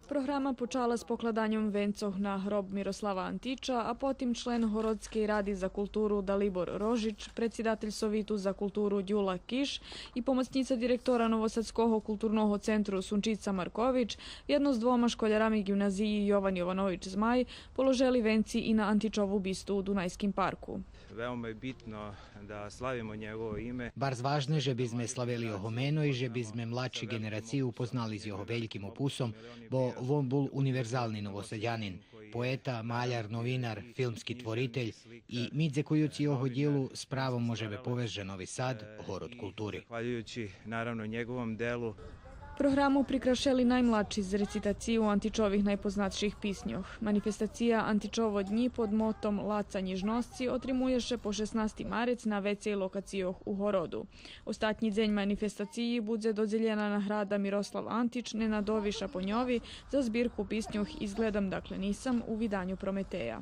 Programa počala s pokladanjem vencoh na hrob Miroslava Antiča, a potim člen Horodske radi za kulturu Dalibor Rožić, predsjedatelj Sovitu za kulturu Đula Kiš i pomoćnica direktora Novosadskog kulturnog centru Sunčica Marković, jedno s dvoma školjarami gimnaziji Jovan Jovanović Zmaj, položili venci i na Antičovu bistu u Dunajskim parku. Veoma je bitno da slavimo njegovo ime. Bardzo ważne, żebyśmy slavili jeho meno i żebyśmy mladší generaciju upoznali s jeho veljkim opusom, bo on bol univerzalni novosadjanin, poeta, maljar, novinar, filmski tvoritelj i mi zekujući jeho djelu s pravom možeme povesti že Novi Sad horod kulturi. Zahvaljujući naravno njegovom delu. Programu prikrašeli najmlači z recitaciju Antičovih najpoznatših pisnjoh. Manifestacija Antičovo dni pod motom Laca njižnosci otrimuješ po 16. marec na vecej lokacijoh u Horodu. Ostatnji dzenj manifestaciji budze dodzeljena nagrada Miroslav Antič Nenadoviša Ponjovi za zbirku pisnjoh Izgledam dakle nisam u vidanju Prometeja.